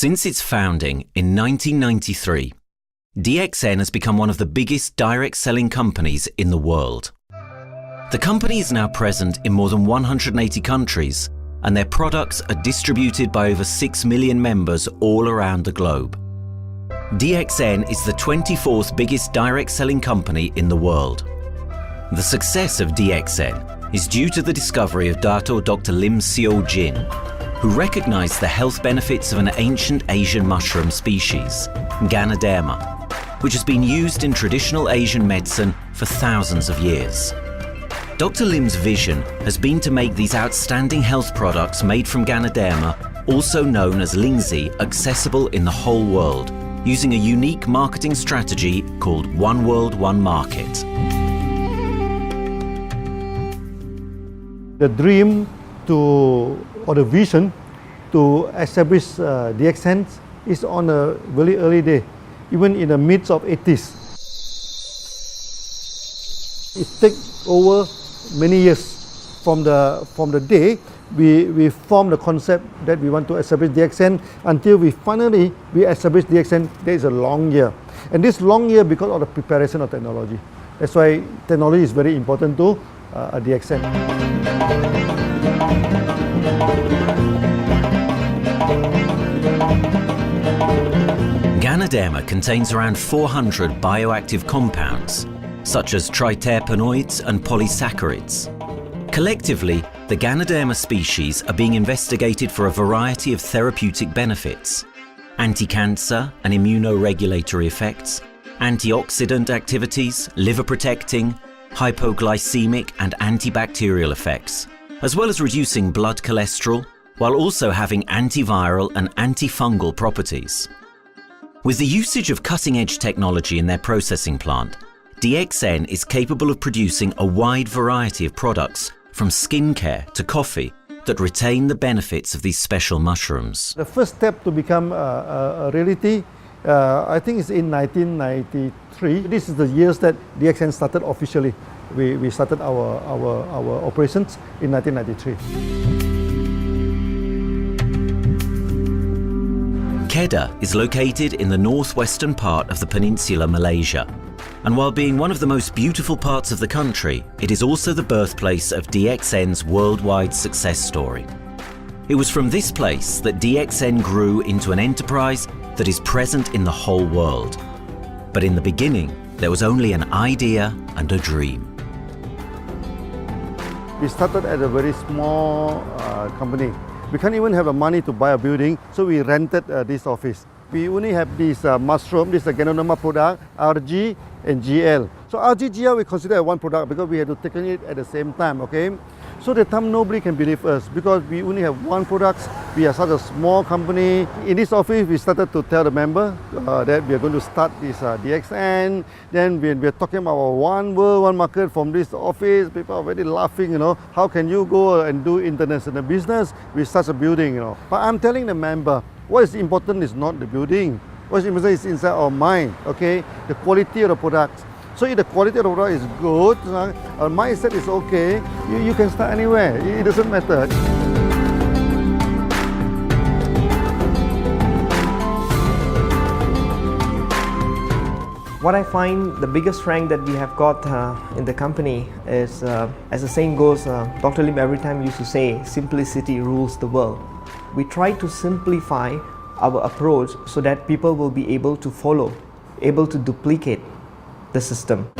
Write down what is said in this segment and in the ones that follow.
Since its founding in 1993, DXN has become one of the biggest direct selling companies in the world. The company is now present in more than 180 countries, and their products are distributed by over 6 million members all around the globe. DXN is the 24th biggest direct selling company in the world. The success of DXN is due to the discovery of Dr. Lim Seo Jin, who recognized the health benefits of an ancient Asian mushroom species, Ganoderma, which has been used in traditional Asian medicine for thousands of years. Dr. Lim's vision has been to make these outstanding health products made from Ganoderma, also known as Lingzi, accessible in the whole world, using a unique marketing strategy called One World, One Market. The dream or the vision to establish DXN is on a very early day, even in the midst of 80s. It takes over many years from the day we formed the concept that we want to establish DXN until we finally establish DXN. There is a long year, and this long year because of the preparation of technology. That's why technology is very important to DXN. Ganoderma contains around 400 bioactive compounds, such as triterpenoids and polysaccharides. Collectively, the Ganoderma species are being investigated for a variety of therapeutic benefits: anti-cancer and immunoregulatory effects, antioxidant activities, liver protecting, hypoglycemic and antibacterial effects, as well as reducing blood cholesterol, while also having antiviral and antifungal properties. With the usage of cutting-edge technology in their processing plant, DXN is capable of producing a wide variety of products, from skincare to coffee, that retain the benefits of these special mushrooms. The first step to become a reality, I think is in 1993. This is the years that DXN started officially. We started our operations in 1993. Kedah is located in the northwestern part of the peninsula Malaysia, and while being one of the most beautiful parts of the country, it is also the birthplace of DXN's worldwide success story. It was from this place that DXN grew into an enterprise that is present in the whole world. But in the beginning, there was only an idea and a dream. We started at a very small company. We can't even have the money to buy a building, so we rented this office. We only have this mushroom, this Ganoderma product, RG and GL. So RG, GL we consider one product because we had to take it at the same time, okay? So at the time nobody can believe us because we only have one product. We are such a small company. In this office, we started to tell the member that we are going to start this DXN. Then we are talking about one world, one market from this office. People are very laughing, you know. How can you go and do international business with such a building, you know? But I'm telling the member, what is important is not the building. What is important is inside our mind, okay? The quality of the products. So if the quality of the product is good, our mindset is okay, you can start anywhere. It doesn't matter. What I find the biggest strength that we have got in the company is, as the saying goes, Dr. Lim every time used to say, simplicity rules the world. We try to simplify our approach so that people will be able to follow, able to duplicate the system.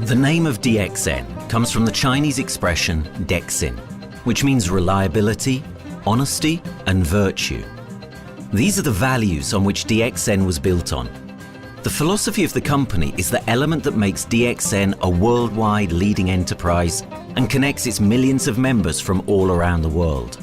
The name of DXN comes from the Chinese expression DXN, which means reliability, honesty, and virtue. These are the values on which DXN was built on. The philosophy of the company is the element that makes DXN a worldwide leading enterprise and connects its millions of members from all around the world.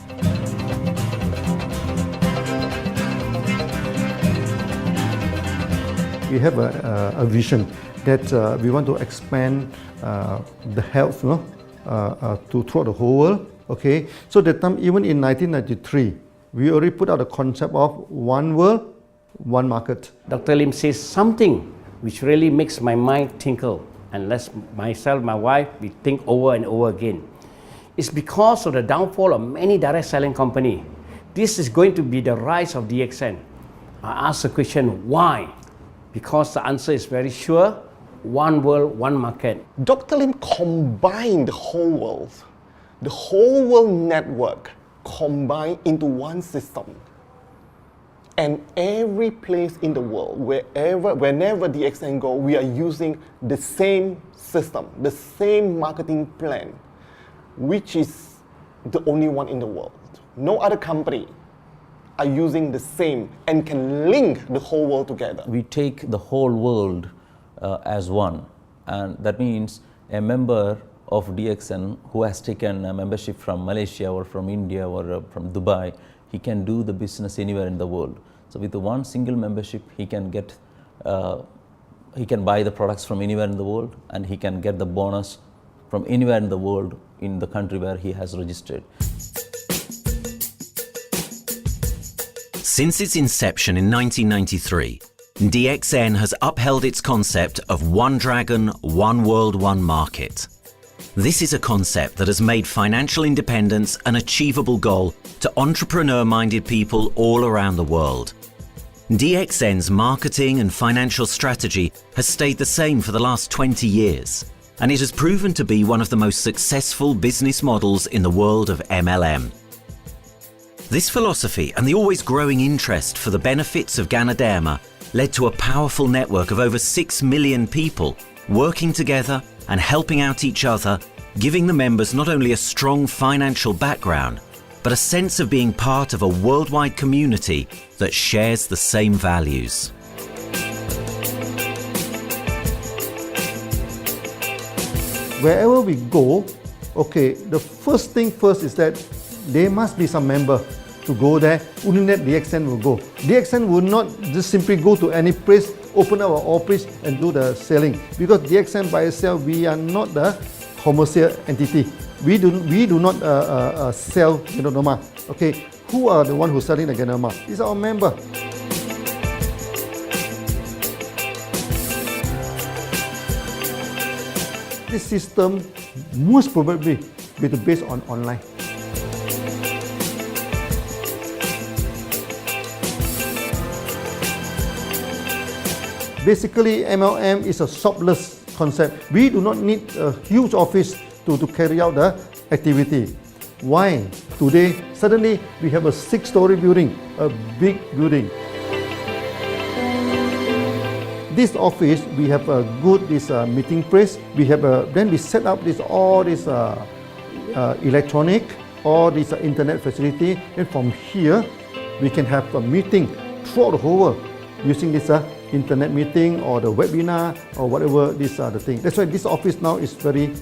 We have a vision that we want to expand the health to throughout the whole world. Okay, so that time, even in 1993, we already put out the concept of one world, one market. Dr. Lim says something which really makes my mind tinkle, and lets myself, my wife, we think over and over again. It's because of the downfall of many direct selling companies. This is going to be the rise of DXN. I ask the question, why? Because the answer is very sure, one world, one market. Dr. Lim combined the whole world network combined into one system. And every place in the world, whenever DXN go, we are using the same system, the same marketing plan, which is the only one in the world. No other company are using the same and can link the whole world together. We take the whole world as one, and that means a member of DXN who has taken a membership from Malaysia or from India or from Dubai, he can do the business anywhere in the world. So with the one single membership, he can get, he can buy the products from anywhere in the world, and he can get the bonus from anywhere in the world in the country where he has registered. Since its inception in 1993, DXN has upheld its concept of one dragon, one world, one market. This is a concept that has made financial independence an achievable goal to entrepreneur-minded people all around the world. DXN's marketing and financial strategy has stayed the same for the last 20 years, and it has proven to be one of the most successful business models in the world of MLM. This philosophy and the always growing interest for the benefits of Ganoderma led to a powerful network of over 6 million people working together and helping out each other, giving the members not only a strong financial background, but a sense of being part of a worldwide community that shares the same values. Wherever we go, okay, the first thing first is that there must be some member to go there. Only that DXN will go. DXN will not just simply go to any place, open up our office and do the selling. Because DXN by itself, we are not the commercial entity. We do not sell Ganoderma. Okay, who are the one who's selling the Ganoderma? It's our member. This system most probably will be based on online. Basically, MLM is a shopless concept. We do not need a huge office to carry out the activity. Why? Today, suddenly we have a 6-story building, a big building. This office, we have a good meeting place. We have then we set up all this electronic, all this internet facility. And from here, we can have a meeting throughout the whole world using this internet meeting or the webinar or whatever these are the things. That's why this office now is very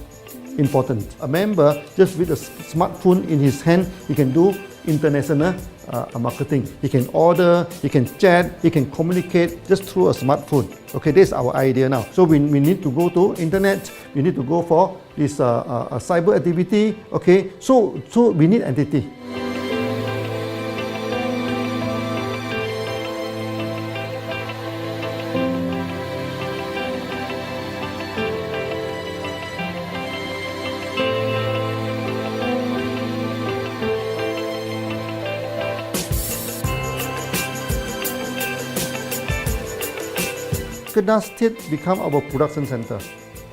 important. A member, just with a smartphone in his hand, he can do international marketing. He can order, he can chat, he can communicate just through a smartphone. Okay, this is our idea now. So we need to go to internet, we need to go for this cyber activity. Okay, so we need entity. Kedah State become our production center.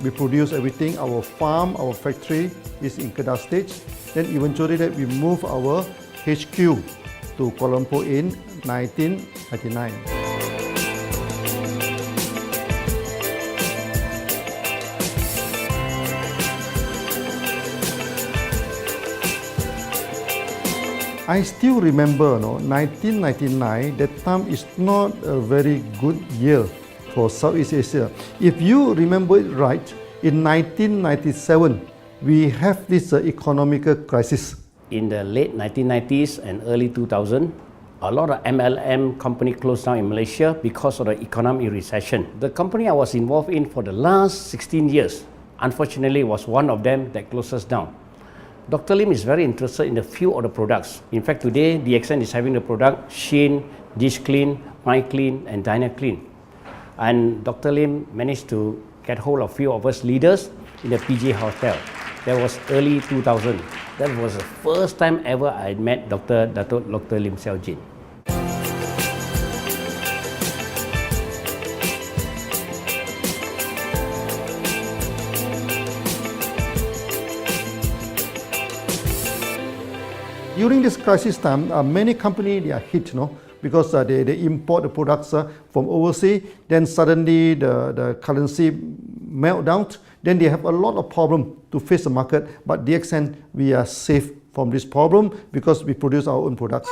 We produce everything. Our farm, our factory is in Kedah State. Then eventually that we move our HQ to Kuala Lumpur in 1999. I still remember, 1999, that time is not a very good year for Southeast Asia. If you remember it right, in 1997, we have this economical crisis. In the late 1990s and early 2000, a lot of MLM companies closed down in Malaysia because of the economic recession. The company I was involved in for the last 16 years, unfortunately, was one of them that closes down. Dr. Lim is very interested in a few of the products. In fact, today, DXN is having the product Sheen, Dish Clean, My Clean, and Diner Clean. And Dr. Lim managed to get hold of a few of us leaders in the PJ Hotel. That was early 2000. That was the first time ever I met Dr. Lim Xiao Jin. During this crisis time, many companies they are hit, because they import the products from overseas. Then suddenly the currency melt down. Then they have a lot of problem to face the market. But DXN, we are safe from this problem because we produce our own products.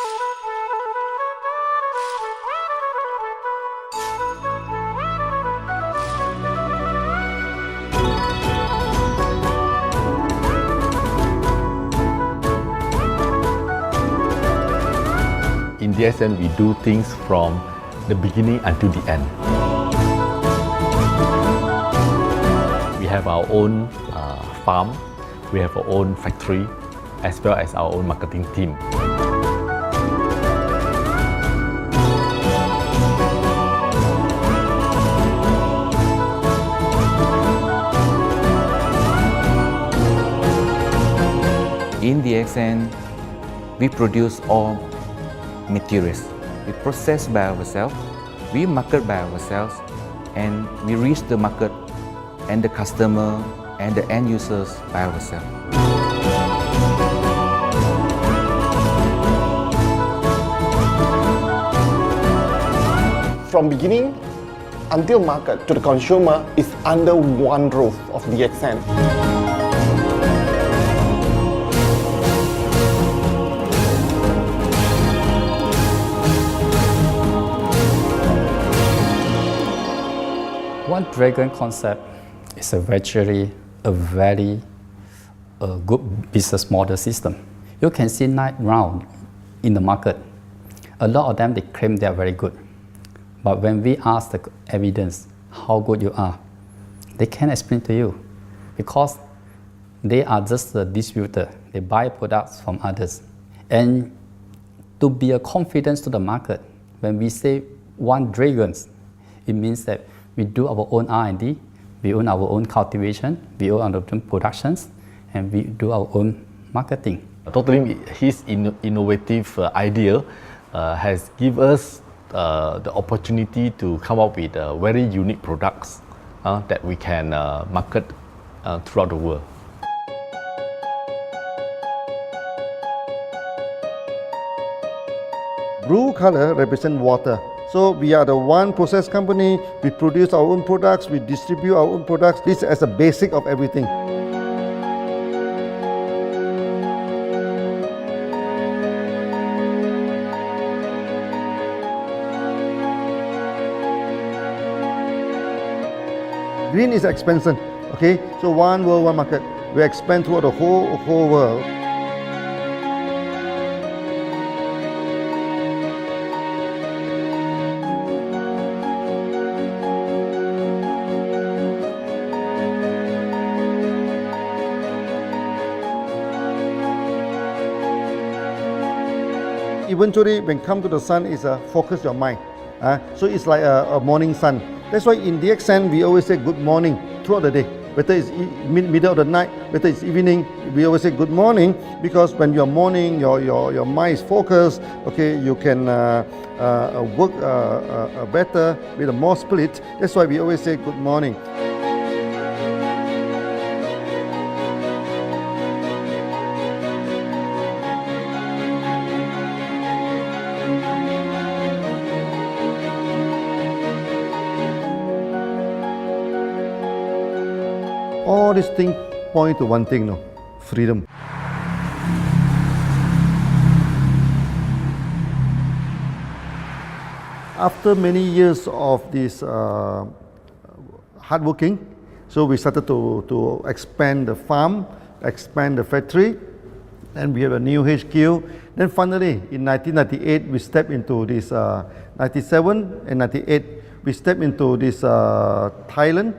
In DXN, we do things from the beginning until the end. We have our own farm, we have our own factory, as well as our own marketing team. In DXN, we produce all materials. We process by ourselves, we market by ourselves, and we reach the market and the customer and the end users by ourselves. From beginning until market to the consumer is under one roof of DXN. One Dragon concept is actually a very good business model system. You can see right now in the market, a lot of them they claim they are very good. But when we ask the evidence how good you are, they can't explain to you because they are just a distributor. They buy products from others. And to be a confidence to the market, when we say One Dragons, it means that we do our own R&D, we own our own cultivation, we own our own productions, and we do our own marketing. Totally, his innovative idea has given us the opportunity to come up with very unique products that we can market throughout the world. Blue color represents water. So we are the one process company, we produce our own products, we distribute our own products. This is as a basic of everything. Green is expansion, okay? So one world, one market. We expand throughout the whole world. Eventually, when come to the sun, is focus your mind. So it's like a morning sun. That's why in DXN, we always say good morning throughout the day. Whether it's middle of the night, whether it's evening, we always say good morning because when you're morning, your mind is focused. Okay, you can work better with a more spirit. That's why we always say good morning. All these things point to one thing, freedom. After many years of this hard working, so we started to expand the farm, expand the factory, and we have a new HQ. Then finally, in 1998, we stepped into this, 97 and 98, we stepped into this Thailand.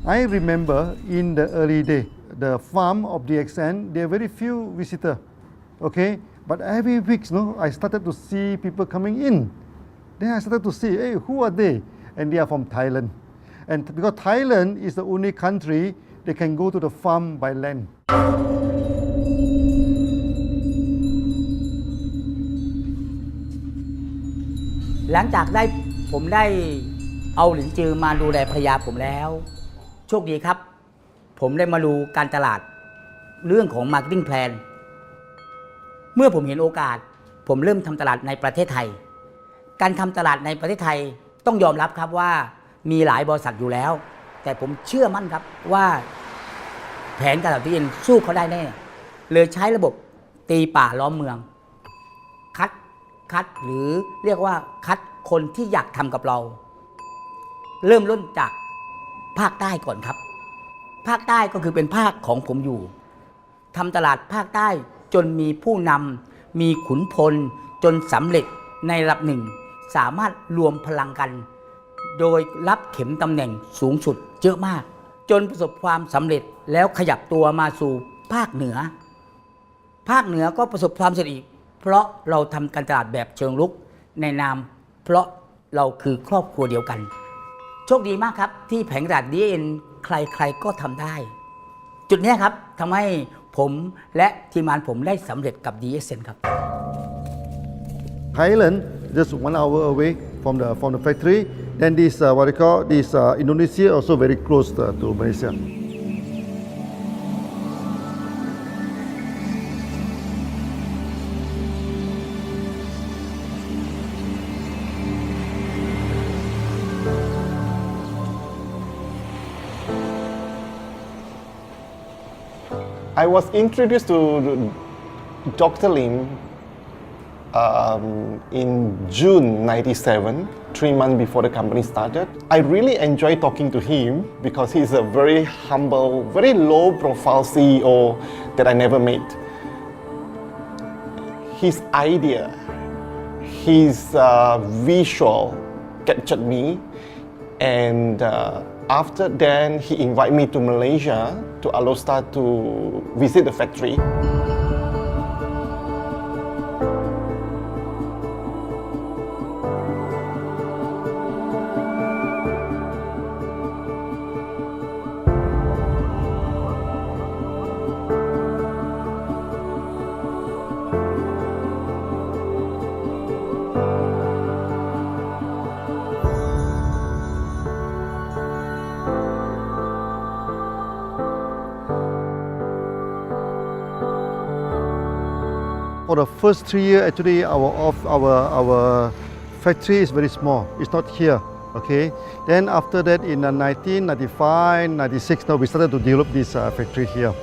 I remember in the early day, the farm of DXN, there are very few visitors, okay? But every week, I started to see people coming in. Then I started to see, hey, who are they? And they are from Thailand. And because Thailand is the only country they can go to the farm by land. หลังจากผมได้เอาหลินจือมาดูแลภรรยาผมแล้วโชคดีครับผมได้มาดูการตลาดเรื่องของ Marketing Plan เมื่อผมเห็นโอกาสผมเริ่มทำตลาดในประเทศไทยการทำตลาดในประเทศไทยต้องยอมรับครับว่ามีหลายบริษัทอยู่แล้วแต่ผมเชื่อมั่นครับว่าแผนการตลาดที่ดินสู้เขาได้แน่เลยใช้ระบบตีป่าล้อมเมืองคัดหรือเรียกว่าคัดคนที่อยากทำกับเราเริ่มต้นจากภาคใต้ก่อนครับภาคใต้ก็คือเป็นภาคของผมอยู่ทำตลาดภาคใต้จนมีผู้นำมีขุนพลจนสำเร็จในระดับหนึ่งสามารถรวมพลังกันโดยรับเข็มตำแหน่งสูงสุดเยอะมากจนประสบความสำเร็จแล้วขยับตัวมาสู่ภาคเหนือก็ประสบความสำเร็จอีกเพราะเราทำการตลาดแบบเชิงรุกในนามเพราะเราคือครอบครัวเดียวกันโชคดีมากครับที่แผงตลาด DXN ใครๆก็ทำได้จุดนี้ครับทำให้ผมและทีมงานผมได้สำเร็จกับ DXN ครับ Thailand just 1 hour away from the factory. Then this what they call this Indonesia also very close to Malaysia. I was introduced to Dr. Lim in June '97, 3 months before the company started. I really enjoy talking to him because he's a very humble, very low-profile CEO that I never met. His idea, his visual captured me, and after then he invited me to Malaysia to allow Star to visit the factory. For the first 3 years, actually, our factory is very small. It's not here, okay. Then after that, in 1995, 96, now we started to develop this factory here.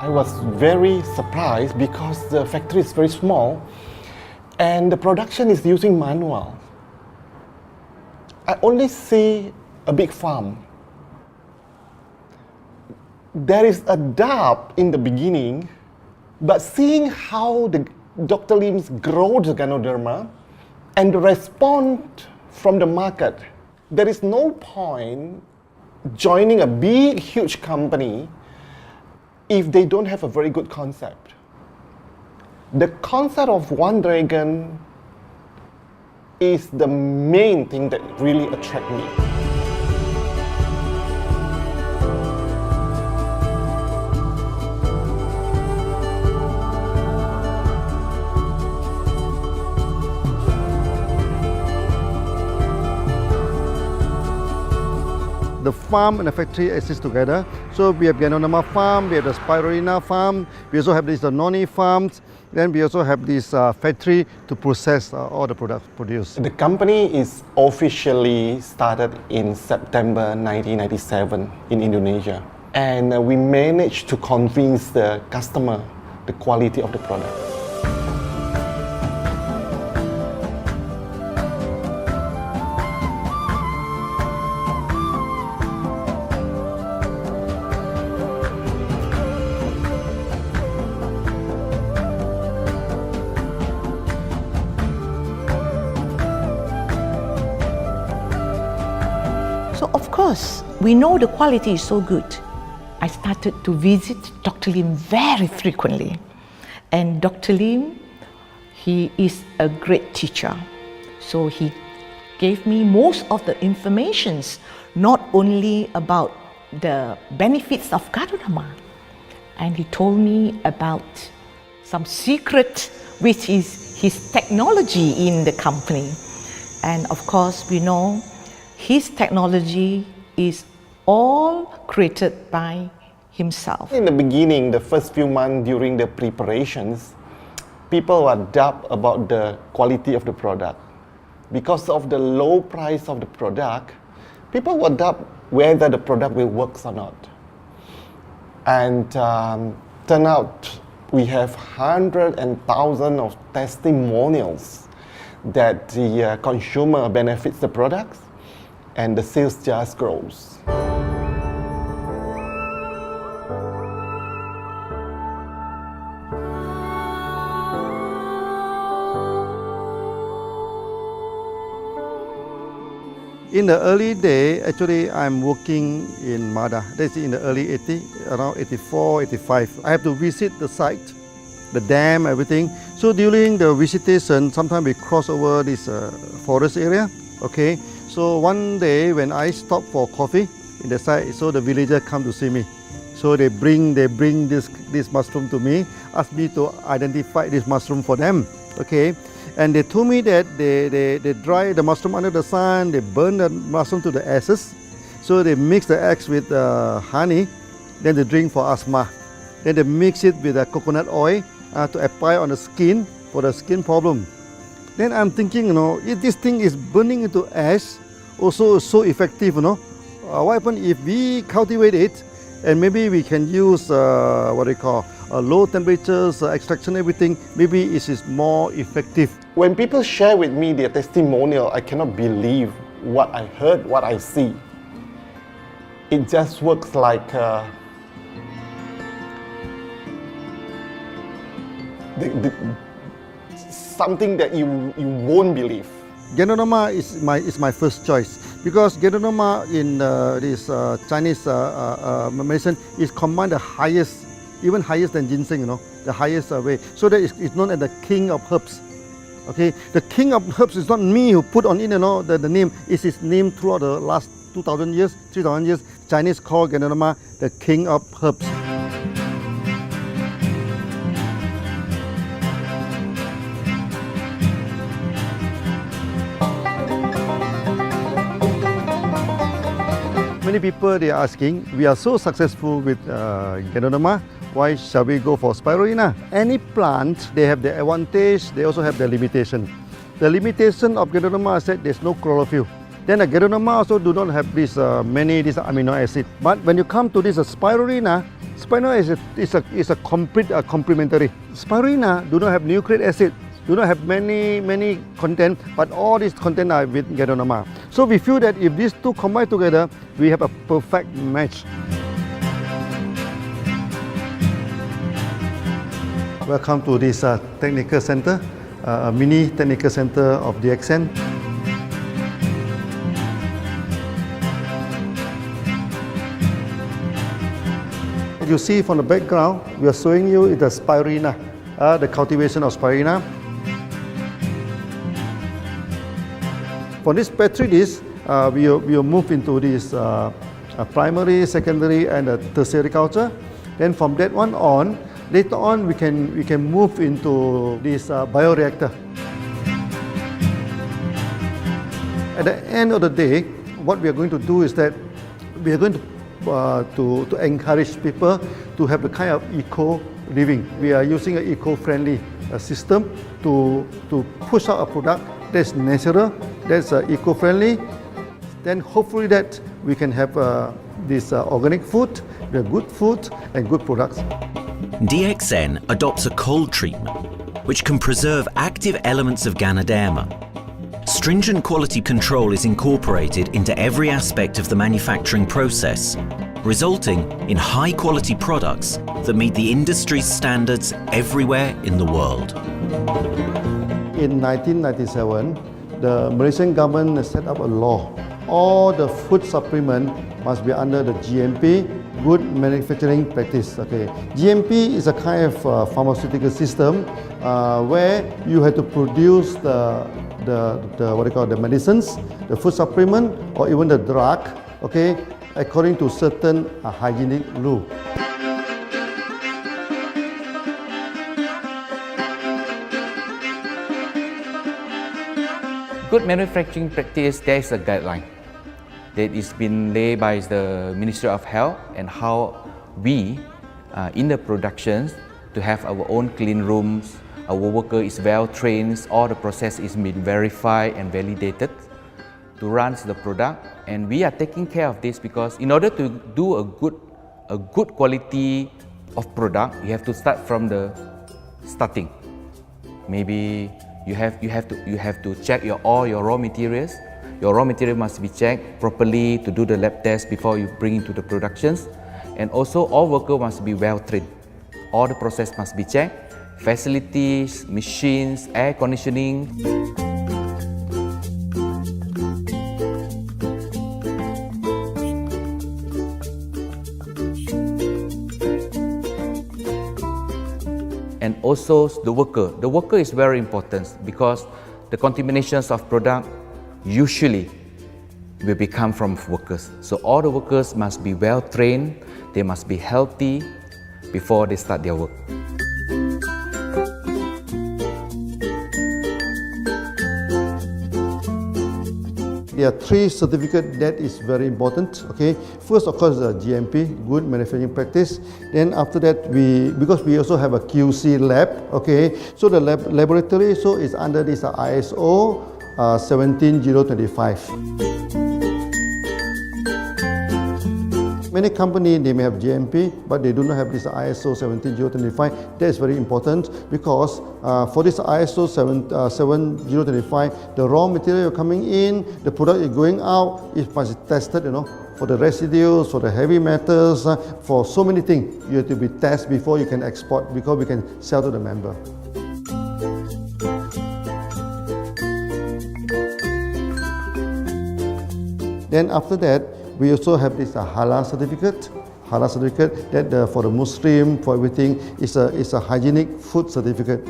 I was very surprised because the factory is very small and the production is using manual. I only see a big farm. There is a doubt in the beginning, but seeing how Dr. Lim's grow the Ganoderma and the response from the market, there is no point joining a big, huge company if they don't have a very good concept. The concept of One Dragon is the main thing that really attracts me. The farm and the factory exist together. So we have Ganoderma farm, we have the Spirulina farm, we also have these noni farms, then we also have this factory to process all the products produced. The company is officially started in September 1997 in Indonesia. And we managed to convince the customer the quality of the product. of course, we know the quality is so good. I started to visit Dr. Lim very frequently. And Dr. Lim, he is a great teacher. So he gave me most of the informations, not only about the benefits of Gadonama, and he told me about some secret, which is his technology in the company. And of course, we know his technology is all created by himself. In the beginning, the first few months during the preparations, people were doubt about the quality of the product. Because of the low price of the product, people were doubt whether the product will work or not. And turn out we have hundreds and thousands of testimonials that the consumer benefits the products and the sales just grows. In the early day, actually, I'm working in Mada. That's in the early 80s, around 84, 85. I have to visit the site, the dam, everything. So during the visitation, sometimes we cross over this forest area. Okay. So one day when I stop for coffee in the site, so the villager come to see me. So they bring this mushroom to me, ask me to identify this mushroom for them. Okay. And they told me that they dry the mushroom under the sun, they burn the mushroom to the ashes. So they mix the eggs with honey, then they drink for asthma. Then they mix it with coconut oil to apply on the skin for the skin problem. Then I'm thinking, if this thing is burning into ash, also so effective, what happens if we cultivate it and maybe we can use low temperatures, extraction, everything, maybe it is more effective. When people share with me their testimonial, I cannot believe what I heard, what I see. It just works like something that you won't believe. Gadonama is my first choice because Gadonama in this Chinese medicine is combined the highest, even higher than ginseng, the highest way. So that it's known as the king of herbs. Okay, the king of herbs is not me who put on it, the name. It's his name throughout the last 2,000 years, 3,000 years. Chinese call Gadonama the king of herbs. Many people they are asking, we are so successful with Gadonama, why shall we go for spirulina? Any plant, they have their advantage, they also have their limitation. The limitation of Gadonama is that there's no chlorophyll. Then the Gadonama also do not have this many amino acid. But when you come to this spirulina, spirulina is a complete complementary. Spirulina do not have nucleic acid, do not have many content, but all these content are with Gadonama. So we feel that if these two combine together, we have a perfect match. Welcome to this technical center, a mini technical center of DXN. You see from the background, we are showing you the spirulina, the cultivation of spirulina. For this petri dish, we will move into this primary, secondary, and tertiary culture. Then from that one on, later on we can move into this bioreactor. At the end of the day, what we are going to do is that we are going to encourage people to have the kind of eco living. We are using an eco-friendly system to push out a product that's natural, that's eco-friendly. Then hopefully that we can have this organic food, the good food and good products. DXN adopts a cold treatment which can preserve active elements of Ganoderma. Stringent quality control is incorporated into every aspect of the manufacturing process, resulting in high-quality products that meet the industry's standards everywhere in the world. In 1997, the Malaysian government set up a law all the food supplement must be under the GMP, good manufacturing practice. Okay, GMP is a kind of pharmaceutical system where you have to produce the what they call the medicines, the food supplement, or even the drug. Okay, according to certain hygienic rule. Good manufacturing practice, there is a guideline that is been laid by the Ministry of Health, and how we in the productions to have our own clean rooms, our worker is well trained, all the process is been verified and validated to run the product, and we are taking care of this because in order to do a good quality of product, you have to start from the starting. Maybe you have to check all your raw materials. Your raw material must be checked properly to do the lab test before you bring into the productions. And also all workers must be well trained. All the process must be checked. Facilities, machines, air conditioning. And also the worker. The worker is very important because the contaminations of product usually will become from workers. So all the workers must be well trained, they must be healthy before they start their work. There are three certificates that is very important. Okay, first of course the GMP, good manufacturing practice. Then after that because we also have a QC lab. Okay, so the laboratory is under this ISO 17025. Many companies, they may have GMP, but they do not have this ISO 17025. That is very important because for this ISO 7025, the raw material coming in, the product is going out, it must be tested, for the residues, for the heavy metals, for so many things. You have to be tested before you can export, because we can sell to the member. Then after that, we also have this halal certificate. Halal certificate that for the Muslim, for everything, is a hygienic food certificate.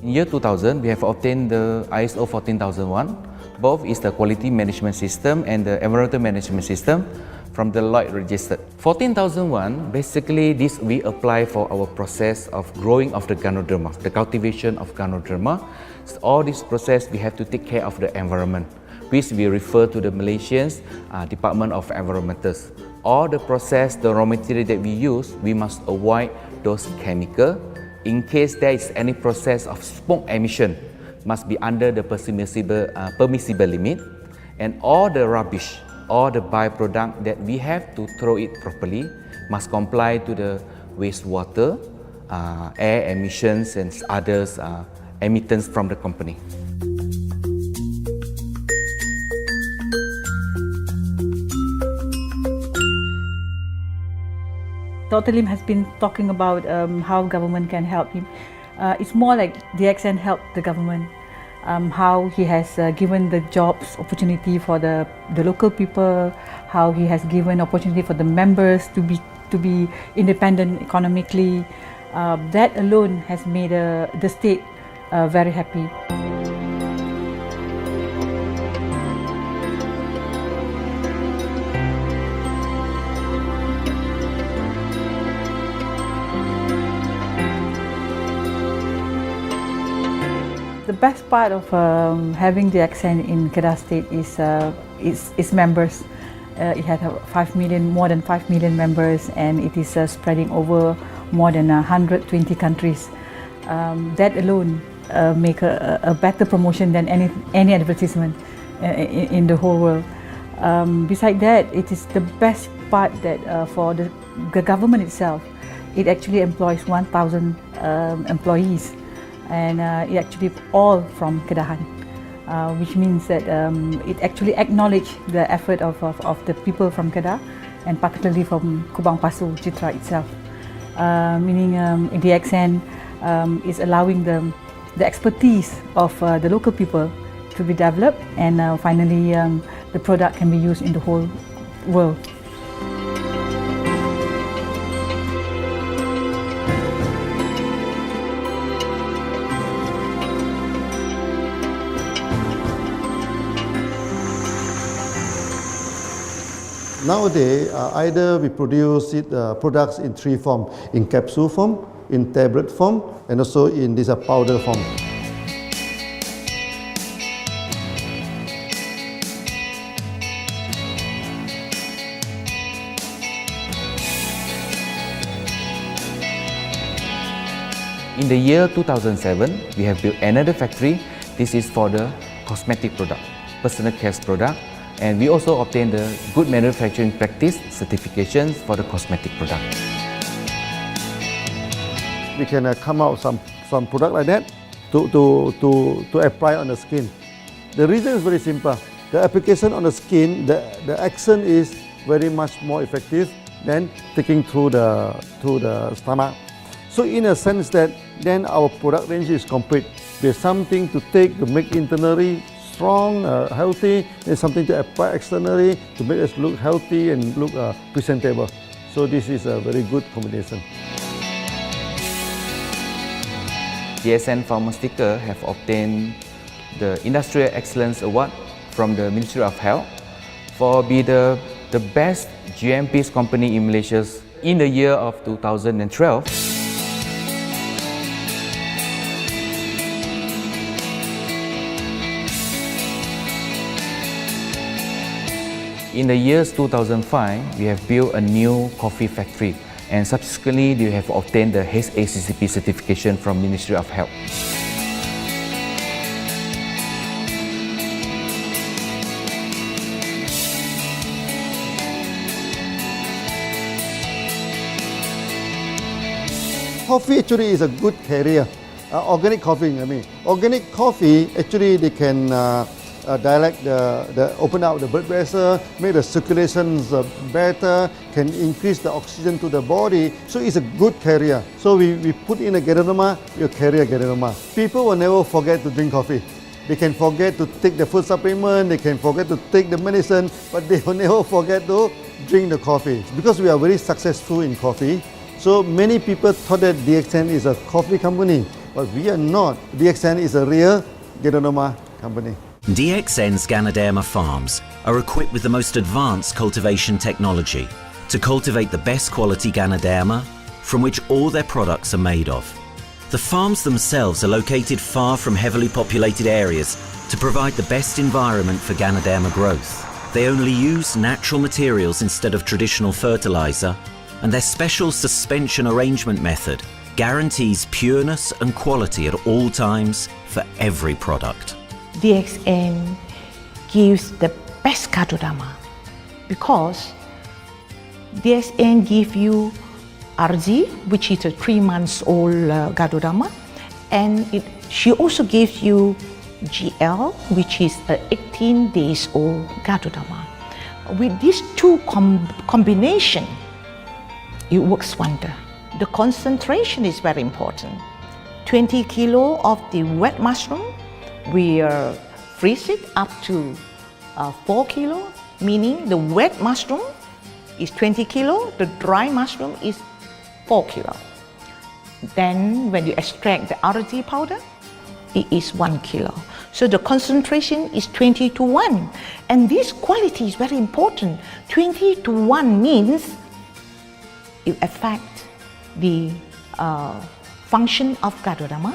In year 2000, we have obtained the ISO 14001. Both is the quality management system and the environmental management system from the Lloyd registered. 14001, basically this we apply for our process of growing of the Ganoderma, the cultivation of Ganoderma. So all this process we have to take care of the environment, which we refer to the Malaysian Department of Environmentals. All the process, the raw material that we use, we must avoid those chemicals. In case there is any process of smoke emission, must be under the permissible limit, and all the rubbish, all the byproduct that we have to throw it properly must comply to the wastewater, air emissions and others emittance from the company. Dr. Lim has been talking about how government can help him. It's more like DXN helped the government, how he has given the jobs opportunity for the local people, how he has given opportunity for the members to be independent economically. That alone has made the state very happy. The best part of having DXN in Kedah State is its members. It has more than 5 million members, and it is spreading over more than 120 countries. That alone make a better promotion than any advertisement in the whole world. Besides that, it is the best part that for the government itself, it actually employs 1,000 employees, and it actually all from Kedahan, which means that it actually acknowledges the effort of the people from Kedah, and particularly from Kubang Pasu Citra itself. Meaning DXN is allowing the expertise of the local people to be developed, and finally the product can be used in the whole world. Nowadays, either we produce products in three forms: in capsule form, in tablet form, and also in this powder form. In the year 2007, we have built another factory. This is for the cosmetic product, personal care product, and we also obtained the Good Manufacturing Practice certifications for the cosmetic product. We can come out some product like that to apply on the skin. The reason is very simple. The application on the skin, the action is very much more effective than taking through the stomach. So in a sense that then our product range is complete. There's something to take to make internally strong, healthy, and something to apply externally to make us look healthy and look presentable. So this is a very good combination. DXN Pharmaceutical have obtained the Industrial Excellence Award from the Ministry of Health for be the best GMP company in Malaysia in the year of 2012. In the years 2005, we have built a new coffee factory, and subsequently we have obtained the HACCP certification from Ministry of Health. Coffee actually is a good carrier. Organic coffee, I mean. Organic coffee, actually they can dilate open out the blood vessel, make the circulations better, can increase the oxygen to the body. So it's a good carrier. So we put in a Ganoderma, you carry a Ganoderma. People will never forget to drink coffee. They can forget to take the food supplement, they can forget to take the medicine, but they will never forget to drink the coffee. Because we are very successful in coffee, so many people thought that DXN is a coffee company, but we are not. DXN is a real Ganoderma company. DXN's Ganoderma farms are equipped with the most advanced cultivation technology to cultivate the best quality Ganoderma from which all their products are made of. The farms themselves are located far from heavily populated areas to provide the best environment for Ganoderma growth. They only use natural materials instead of traditional fertilizer, and their special suspension arrangement method guarantees pureness and quality at all times for every product. DXN gives the best Ganoderma because DXN gives you RZ, which is a 3 months old Ganoderma, and she also gives you GL, which is a 18 days old Ganoderma. With these two combination, it works wonder. The concentration is very important. 20 kilo of the wet mushroom, we freeze it up to 4 kilo, meaning the wet mushroom is 20 kilo, the dry mushroom is 4 kilo. Then when you extract the RZ powder, it is 1 kilo. So the concentration is 20:1. And this quality is very important. 20:1 means it affects the function of Ganoderma.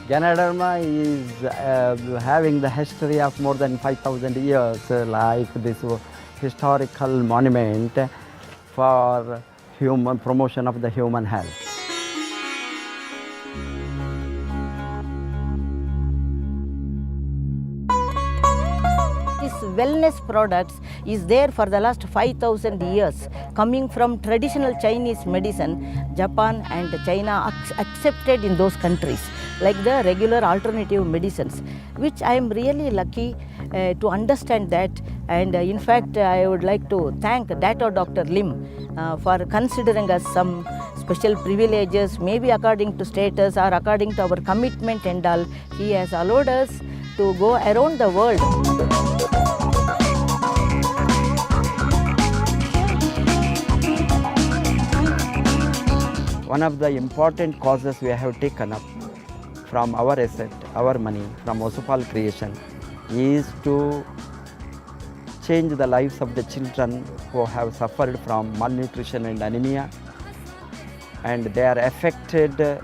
Ganoderma is having the history of more than 5,000 years, like this historical monument for human promotion of the human health. This wellness products is there for the last 5,000 years, coming from traditional Chinese medicine. Japan and China accepted in those countries, like the regular alternative medicines, which I am really lucky to understand that. And in fact, I would like to thank Dr. Lim for considering us some special privileges, maybe according to status or according to our commitment and all. He has allowed us to go around the world. One of the important causes we have taken up from our asset, our money, from Osopal creation, is to change the lives of the children who have suffered from malnutrition and anemia, and they are affected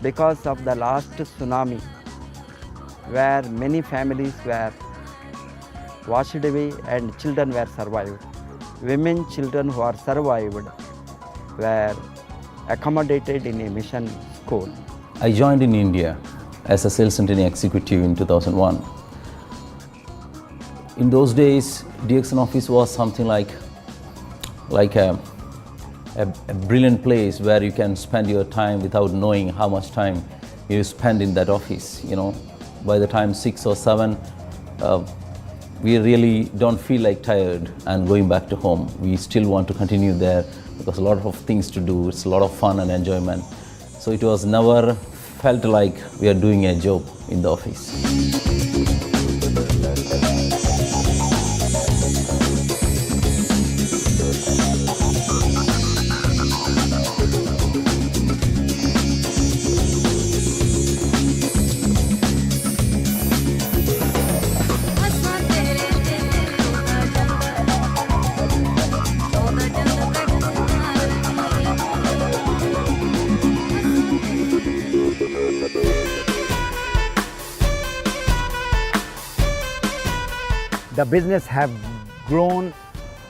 because of the last tsunami, where many families were washed away and children were survived. Women, children who are survived were accommodated in a mission school. I joined in India as a sales and training executive in 2001. In those days, DXN office was something like a brilliant place where you can spend your time without knowing how much time you spend in that office. You know, by the time 6 or 7, we really don't feel like tired and going back to home. We still want to continue there because a lot of things to do. It's a lot of fun and enjoyment. So it was never felt like we are doing a job in the office. The business have grown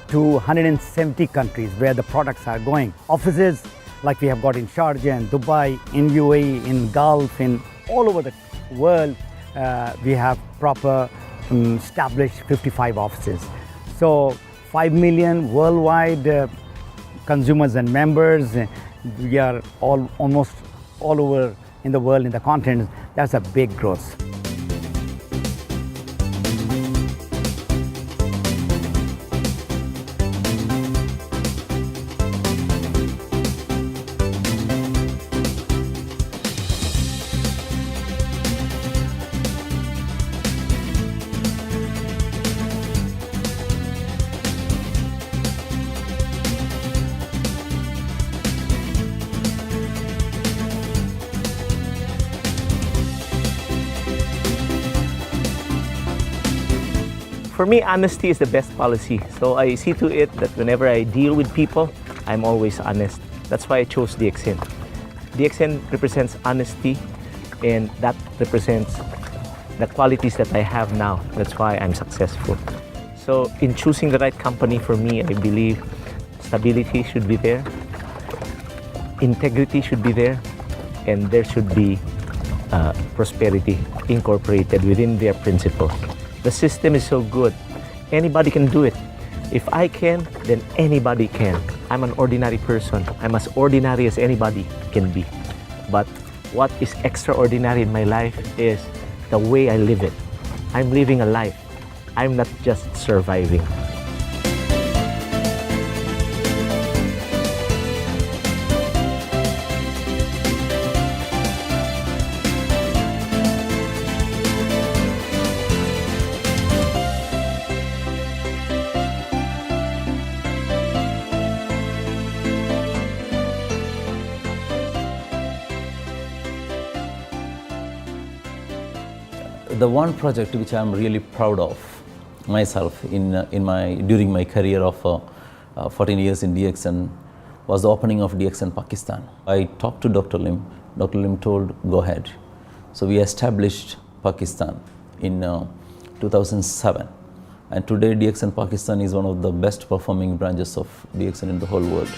to 170 countries where the products are going. Offices like we have got in Sharjah and Dubai, in UAE, in Gulf, in all over the world, we have proper established 55 offices. So 5 million worldwide consumers and members. We are almost all over in the world, in the continent. That's a big growth. For me, honesty is the best policy. So I see to it that whenever I deal with people, I'm always honest. That's why I chose DXN. DXN represents honesty, and that represents the qualities that I have now. That's why I'm successful. So in choosing the right company for me, I believe stability should be there, integrity should be there, and there should be prosperity incorporated within their principle. The system is so good, anybody can do it. If I can, then anybody can. I'm an ordinary person. I'm as ordinary as anybody can be. But what is extraordinary in my life is the way I live it. I'm living a life. I'm not just surviving. The one project which I am really proud of myself during my career of 14 years in DXN was the opening of DXN Pakistan. I talked to Dr. Lim. Dr. Lim told, go ahead. So we established Pakistan in 2007. And today DXN Pakistan is one of the best performing branches of DXN in the whole world.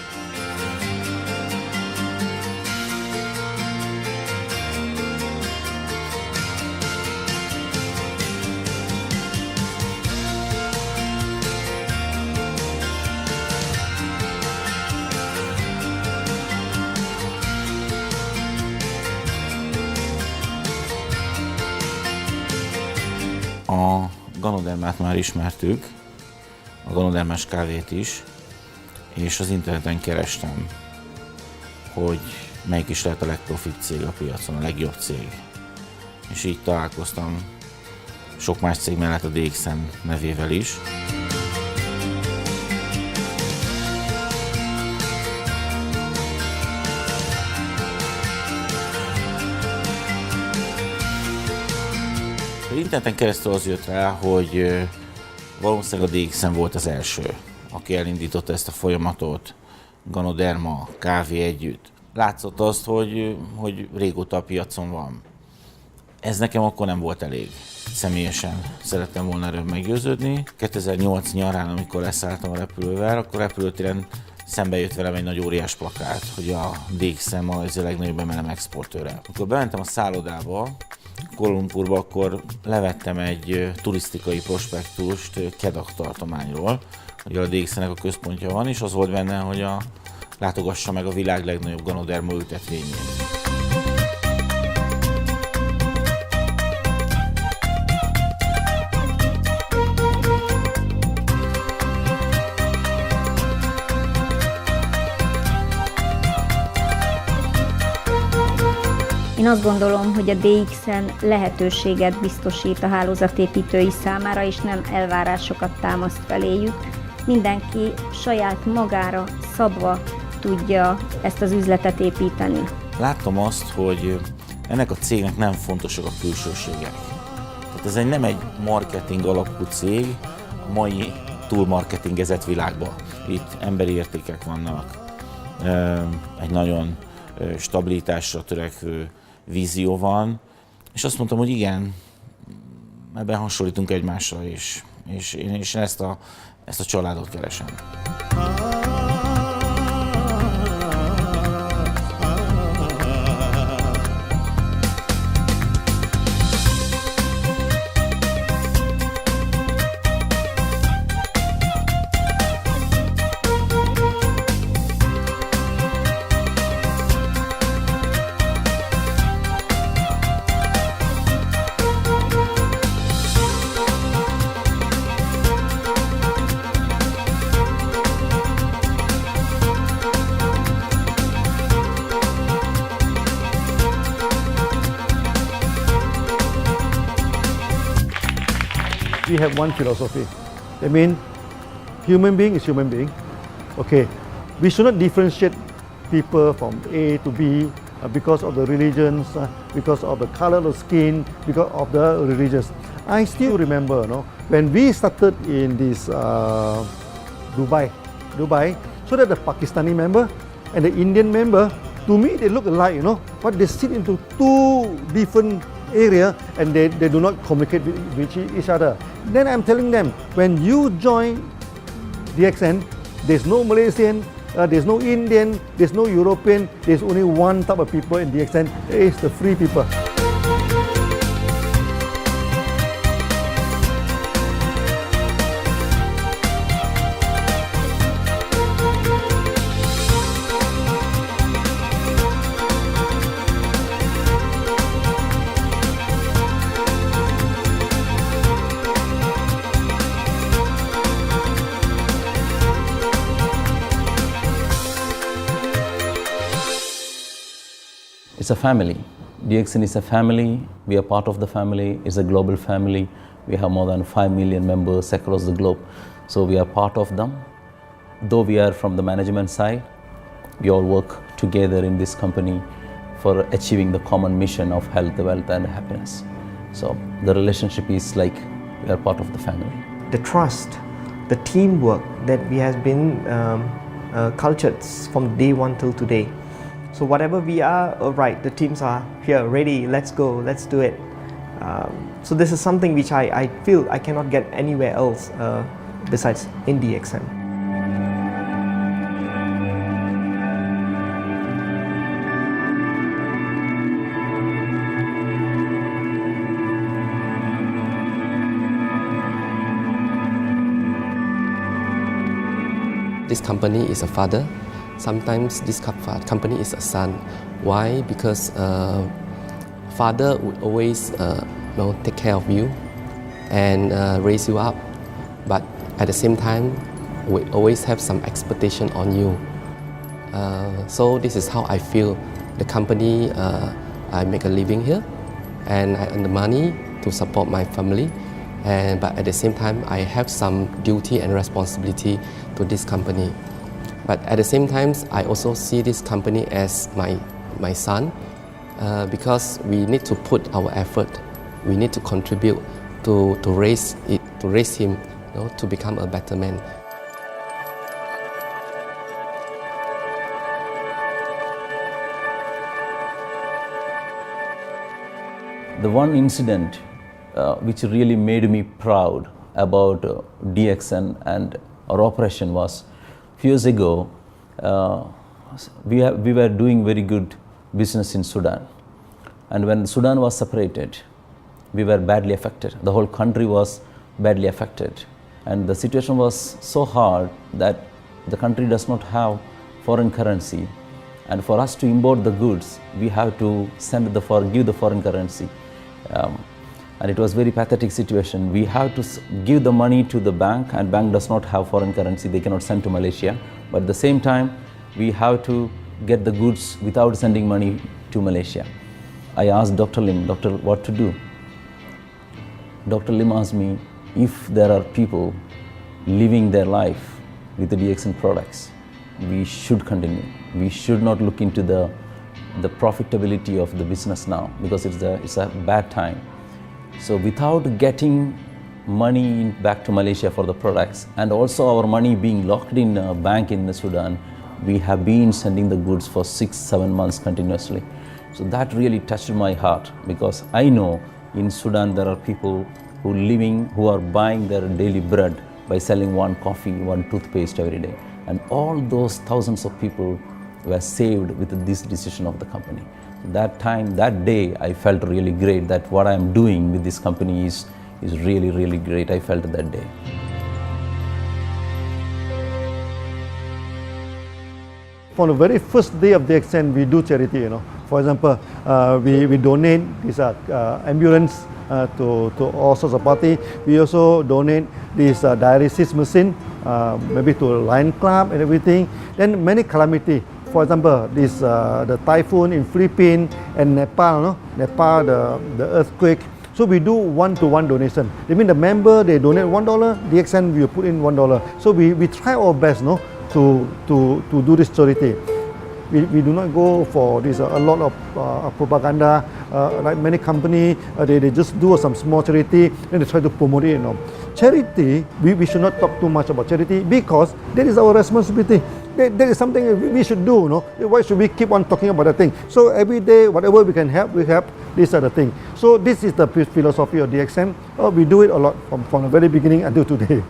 A Ganodermát már ismertük, a Ganodermás kávét is, és az interneten kerestem, hogy melyik is lehet a legprofit cég a piacon, a legjobb cég. És így találkoztam sok más cég mellett a DXN nevével is. Az interneten keresztül az jött rá, hogy valószínűleg a DXN volt az első, aki elindította ezt a folyamatot, Ganoderma, kávé együtt. Látszott azt, hogy régóta a piacon van. Ez nekem akkor nem volt elég. Személyesen szerettem volna erről meggyőződni. 2008 nyarán, amikor leszálltam a repülővel, akkor repülőtéren szembe jött velem egy nagy óriás plakát, hogy a DXN Malajzia legnagyobb MLM exportőre. Amikor bementem a szállodába, Kuala Lumpurba, akkor levettem egy turisztikai prospektust Kedah tartományról, hogy a DXN-nek a központja van, és az volt benne, hogy látogassa meg a világ legnagyobb Ganoderma ültetvényét. Én azt gondolom, hogy a DXN lehetőséget biztosít a hálózatépítői számára, és nem elvárásokat támaszt feléjük. Mindenki saját magára szabva tudja ezt az üzletet építeni. Láttam azt, hogy ennek a cégnek nem fontosak a külsőségek. Tehát ez nem egy marketing alapú cég a mai túlmarketingezett világban. Itt emberi értékek vannak, egy nagyon stabilitásra törekvő vízió van, és azt mondtam, hogy igen, ebben hasonlítunk egymásra is, és én ezt a családot keresem. We have one philosophy. I mean, human being is human being. Okay, we should not differentiate people from A to B because of the religions, because of the color of the skin, because of the religions. I still remember, when we started in this Dubai, so that the Pakistani member and the Indian member, to me they look alike, but they sit into two different area and they do not communicate with each other. Then I'm telling them, when you join DXN, there's no Malaysian, there's no Indian, there's no European, there's only one type of people in DXN, it's the free people. It's a family. DXN is a family. We are part of the family. It's a global family. We have more than 5 million members across the globe. So we are part of them. Though we are from the management side, we all work together in this company for achieving the common mission of health, wealth and happiness. So the relationship is like we are part of the family. The trust, the teamwork that we has been cultured from day one till today. So whatever we are, right, the teams are here, ready, let's go, let's do it. So this is something which I feel I cannot get anywhere else besides in DXN. This company is a father. Sometimes this company is a son. Why? Because father would always take care of you, and raise you up. But at the same time, we always have some expectation on you. So this is how I feel. The company, I make a living here, and I earn the money to support my family. But at the same time, I have some duty and responsibility to this company. But at the same time, I also see this company as my son, because we need to put our effort. We need to contribute to raise him, to become a better man. The one incident which really made me proud about DXN and our operation was a few years ago. We were doing very good business in Sudan, and when Sudan was separated, we were badly affected. The whole country was badly affected, and the situation was so hard that the country does not have foreign currency, and for us to import the goods, we have to give the foreign currency. And it was very pathetic situation. We have to give the money to the bank, and bank does not have foreign currency. They cannot send to Malaysia. But at the same time, we have to get the goods without sending money to Malaysia. I asked Dr. Lim, "Doctor, what to do?" Dr. Lim asked me, if there are people living their life with the DXN products, we should continue. We should not look into the profitability of the business now, because it's a bad time. So without getting money back to Malaysia for the products, and also our money being locked in a bank in Sudan, we have been sending the goods for 6-7 months continuously. So that really touched my heart, because I know in Sudan there are people who are buying their daily bread by selling one coffee, one toothpaste every day. And all those thousands of people were saved with this decision of the company. That day, I felt really great that what I am doing with this company is really, really great. I felt that day. On the very first day of DXN, we do charity. For example, we donate this ambulance to all sorts of party. We also donate this dialysis machine, maybe to Lion Club and everything. Then many calamity. For example, the typhoon in Philippines and Nepal, the earthquake. So we do one-to-one donation. I mean, the member, they donate $1, DXN will put in $1. So we try our best, to do this charity. We do not go for this a lot of propaganda, like many companies. They just do some small charity, then they try to promote it. Charity, we should not talk too much about charity, because that is our responsibility. That is something we should do. Why should we keep on talking about that thing? So every day, whatever we can help, we help. These are the things. So this is the philosophy of DXN. We do it a lot from the very beginning until today.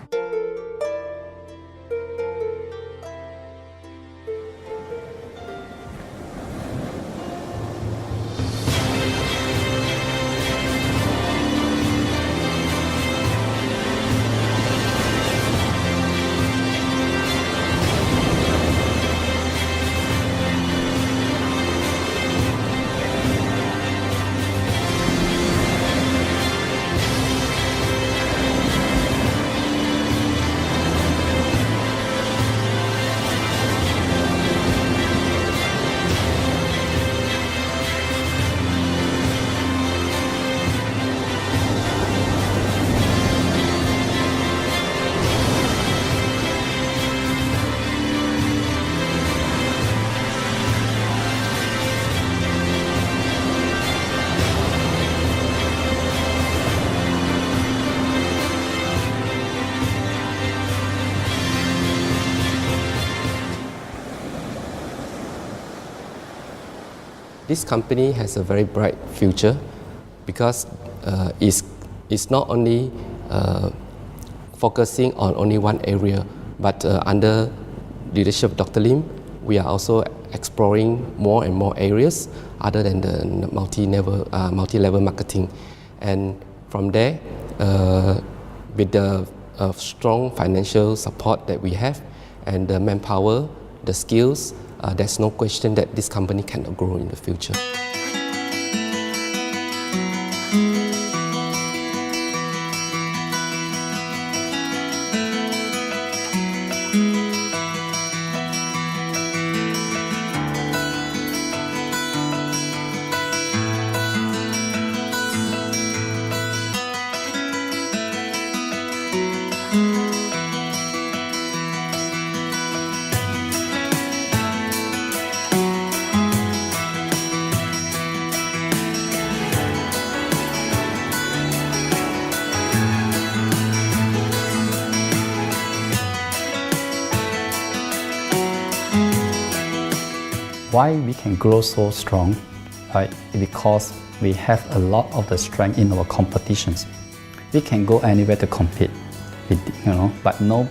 This company has a very bright future, because it's not only focusing on only one area, but under leadership of Dr. Lim, we are also exploring more and more areas other than the multi-level marketing. And from there, with the strong financial support that we have and the manpower, the skills, there's no question that this company cannot grow in the future. future. เ Why we can grow so strong? Right? Because we have a lot of the strength in our competitions. We can go anywhere to compete, with, but no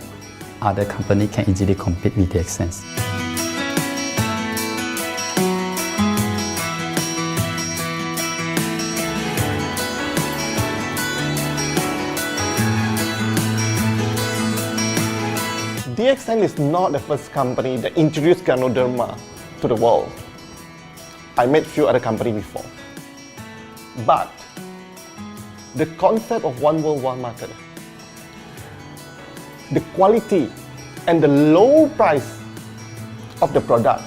other company can easily compete with DXN. DXN is not the first company that introduced Ganoderma to the world. I met few other companies before. But the concept of one world, one market, the quality and the low price of the product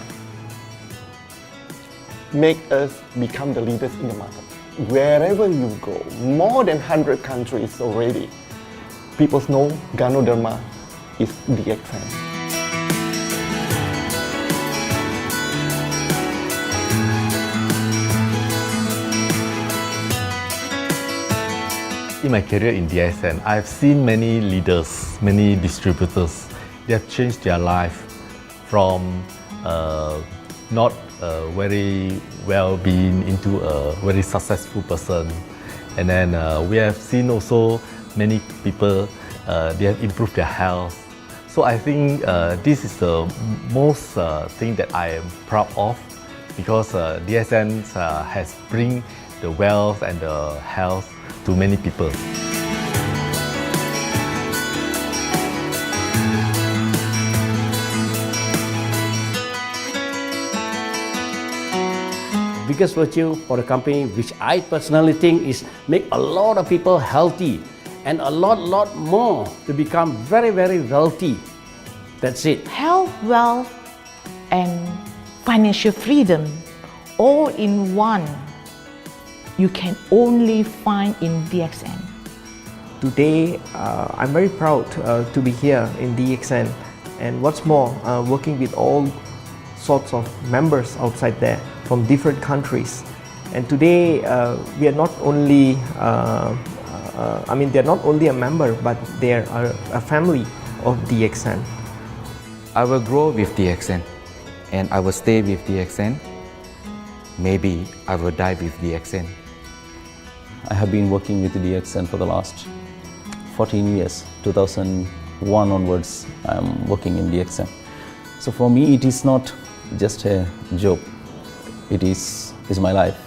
make us become the leaders in the market. Wherever you go, more than 100 countries already, people know Ganoderma is DXN. In my career in DXN, I've seen many leaders, many distributors. They have changed their life from not very well-being into a very successful person. And then we have seen also many people, they have improved their health. So I think this is the most thing that I am proud of, because DXN has bring the wealth and the health to many people. Biggest virtue for the company, which I personally think is make a lot of people healthy and a lot more to become very wealthy. That's it. Health, wealth, and financial freedom all in one. You can only find in DXN. Today, I'm very proud to be here in DXN, and what's more, working with all sorts of members outside there from different countries. And today, we are not only, they're not only a member, but they are a family of DXN. I will grow with DXN, and I will stay with DXN. Maybe I will die with DXN. I have been working with DXN for the last 14 years. 2001 onwards, I am working in DXN. So for me, it is not just a job. It is my life.